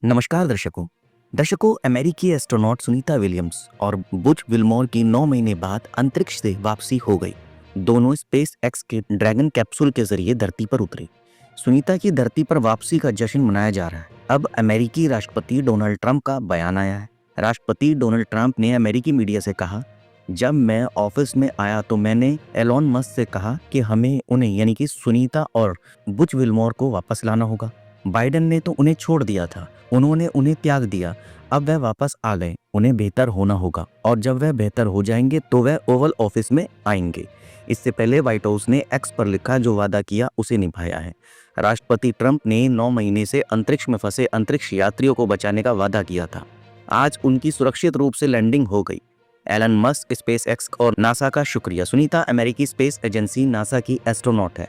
नमस्कार दर्शकों। अमेरिकी एस्ट्रोनॉट सुनीता विलियम्स और बुच विल्मोर की 9 महीने बाद अंतरिक्ष से वापसी हो गई। दोनों स्पेस एक्स के ड्रैगन कैप्सूल के जरिए धरती पर उतरे। सुनीता की धरती पर वापसी का जश्न मनाया जा रहा है। अब अमेरिकी राष्ट्रपति डोनाल्ड ट्रंप का बयान आया है। राष्ट्रपति डोनाल्ड ट्रंप ने अमेरिकी मीडिया से कहा, जब मैं ऑफिस में आया तो मैंने एलोन मस्क से कहा कि हमें उन्हें यानी कि सुनीता और बुच विल्मोर को वापस लाना होगा। बाइडेन ने तो उन्हें छोड़ दिया था, उन्होंने उन्हें त्याग दिया। अब वह वापस आ गए, उन्हें बेहतर होना होगा और जब वह बेहतर हो जाएंगे तो वह ओवल ऑफिस में आएंगे। इससे पहले व्हाइट हाउस ने एक्स पर लिखा, जो वादा किया उसे निभाया है। राष्ट्रपति ट्रंप ने 9 महीने से अंतरिक्ष में फंसे अंतरिक्ष यात्रियों को बचाने का वादा किया था। आज उनकी सुरक्षित रूप से लैंडिंग हो गई। एलन मस्क, स्पेस एक्स और नासा का शुक्रिया। सुनीता अमेरिकी स्पेस एजेंसी नासा की एस्ट्रोनॉट है।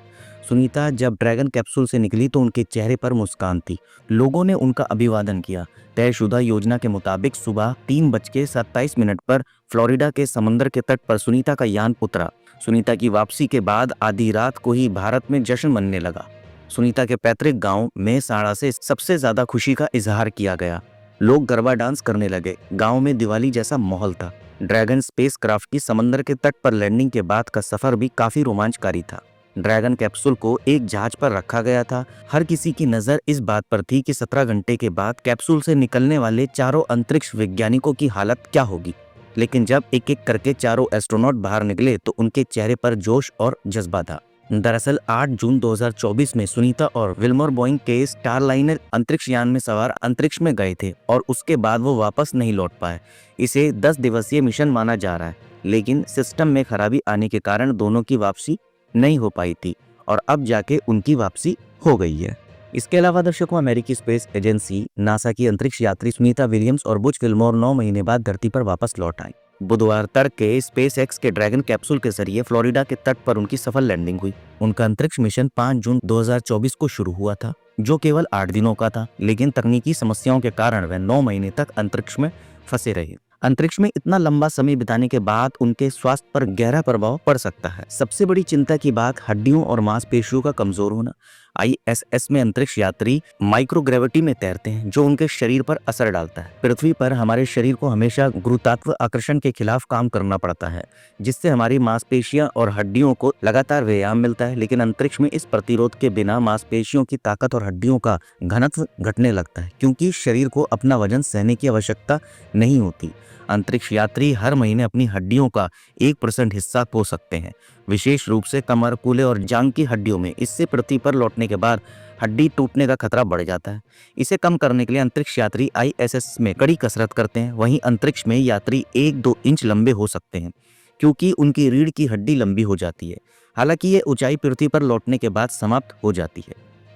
सुनीता जब ड्रैगन कैप्सूल से निकली तो उनके चेहरे पर मुस्कान थी। लोगों ने उनका अभिवादन किया। तयशुदा योजना के मुताबिक सुबह 3:27 पर फ्लोरिडा के समंदर के तट पर सुनीता का यान उतरा। सुनीता की वापसी के बाद आधी रात को ही भारत में जश्न मनने लगा। सुनीता के पैतृक गांव में साड़ा से सबसे ज्यादा खुशी का इजहार किया गया। लोग गरबा डांस करने लगे। गांव में दिवाली जैसा माहौल था। ड्रैगन स्पेसक्राफ्ट की समंदर के तट पर लैंडिंग के बाद का सफर भी काफी रोमांचकारी था। ड्रैगन कैप्सूल को एक जहाज पर रखा गया था। हर किसी की नजर इस बात पर थी कि 17 घंटे के बाद कैप्सूल से निकलने वाले चारों अंतरिक्ष वैज्ञानिकों की हालत क्या होगी। लेकिन जब एक एक करके चारों एस्ट्रोनॉट बाहर निकले तो उनके चेहरे पर जोश और जज्बा था। दरअसल 8 जून 2024 में सुनीता और विल्मर बोइंग के स्टारलाइनर अंतरिक्ष यान में सवार अंतरिक्ष में गए थे और उसके बाद वो वापस नहीं लौट पाए। इसे 10 दिवसीय मिशन माना जा रहा है, लेकिन सिस्टम में खराबी आने के कारण दोनों की वापसी नहीं हो पाई थी और अब जाके उनकी वापसी हो गई है। इसके अलावा दर्शकों, अमेरिकी स्पेस एजेंसी नासा की अंतरिक्ष यात्री सुनीता विलियम्स और बुच विल्मोर 9 महीने बाद धरती पर वापस लौट आए। बुधवार तड़के स्पेस एक्स के ड्रैगन कैप्सूल के जरिए फ्लोरिडा के तट पर उनकी सफल लैंडिंग हुई। उनका अंतरिक्ष मिशन 5 जून 2024 को शुरू हुआ था, जो केवल 8 दिनों का था, लेकिन तकनीकी समस्याओं के कारण वह 9 महीने तक अंतरिक्ष में फंसे रहे। अंतरिक्ष में इतना लंबा समय बिताने के बाद उनके स्वास्थ्य पर गहरा प्रभाव पड़ सकता है। सबसे बड़ी चिंता की बात हड्डियों और मांसपेशियों का कमजोर होना। ISS में अंतरिक्ष यात्री माइक्रोग्रेविटी में तैरते हैं, जो उनके शरीर पर असर डालता है। पृथ्वी पर हमारे शरीर को हमेशा गुरुत्वाकर्षण आकर्षण के खिलाफ काम करना पड़ता है, जिससे हमारी मांसपेशियां और हड्डियों को लगातार व्यायाम मिलता है। लेकिन अंतरिक्ष में इस प्रतिरोध के बिना मांसपेशियों की ताकत और हड्डियों का घनत्व घटने लगता है, क्योंकि शरीर को अपना वजन सहने की आवश्यकता नहीं होती। अंतरिक्ष यात्री हर महीने अपनी हड्डियों का 1% हिस्सा खो सकते हैं, विशेष रूप से कमर, कूल्हे और जांघ की हड्डियों में। इससे पृथ्वी पर लौटने के बाद हड्डी टूटने का खतरा बढ़ जाता है। इसे कम करने के लिए अंतरिक्ष यात्री ISS में कड़ी कसरत करते हैं। वहीं अंतरिक्ष में यात्री 1-2 इंच लंबे हो सकते हैं, क्योंकि उनकी रीढ़ की हड्डी लंबी हो जाती है। हालांकि ये ऊंचाई पृथ्वी पर लौटने के बाद समाप्त हो जाती है।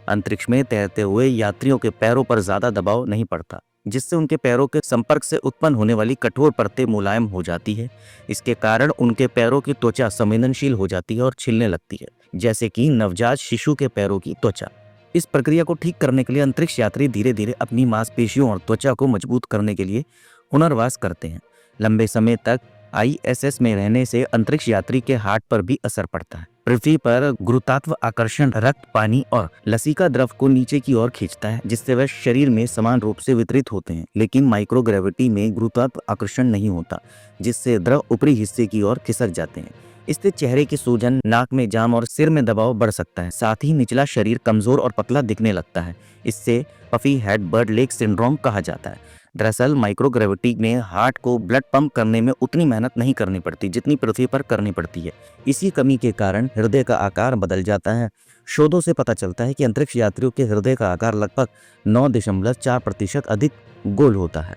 अंतरिक्ष में तैरते हुए यात्रियों के पैरों पर ज्यादा दबाव नहीं पड़ता, जिससे उनके पैरों के संपर्क से उत्पन्न होने वाली कठोर परतें मुलायम हो जाती है। इसके कारण उनके पैरों की त्वचा संवेदनशील हो जाती है और छिलने लगती है, जैसे कि नवजात शिशु के पैरों की त्वचा। इस प्रक्रिया को ठीक करने के लिए अंतरिक्ष यात्री धीरे धीरे अपनी मांसपेशियों और त्वचा को मजबूत करने के लिए पुनर्वास करते हैं। लंबे समय तक ISS में रहने से अंतरिक्ष यात्री के हार्ट पर भी असर पड़ता है। पृथ्वी पर गुरुत्वाकर्षण आकर्षण रक्त, पानी और लसिका द्रव को नीचे की ओर खींचता है, जिससे वह शरीर में समान रूप से वितरित होते हैं। लेकिन माइक्रोग्रेविटी में गुरुत्वाकर्षण आकर्षण नहीं होता, जिससे द्रव ऊपरी हिस्से की ओर खिसक जाते हैं। इससे चेहरे की सूजन, नाक में जाम और सिर में दबाव बढ़ सकता है। साथ ही निचला शरीर कमजोर और पतला दिखने लगता है। इससे puffy head bird leg syndrome कहा जाता है। दरअसल माइक्रोग्रेविटी में हार्ट को ब्लड पंप करने में उतनी मेहनत नहीं करनी पड़ती जितनी पृथ्वी पर करनी पड़ती है। इसी कमी के कारण हृदय का आकार बदल जाता है। शोधों से पता चलता है कि अंतरिक्ष यात्रियों के हृदय का आकार लगभग 9.4% अधिक गोल होता है।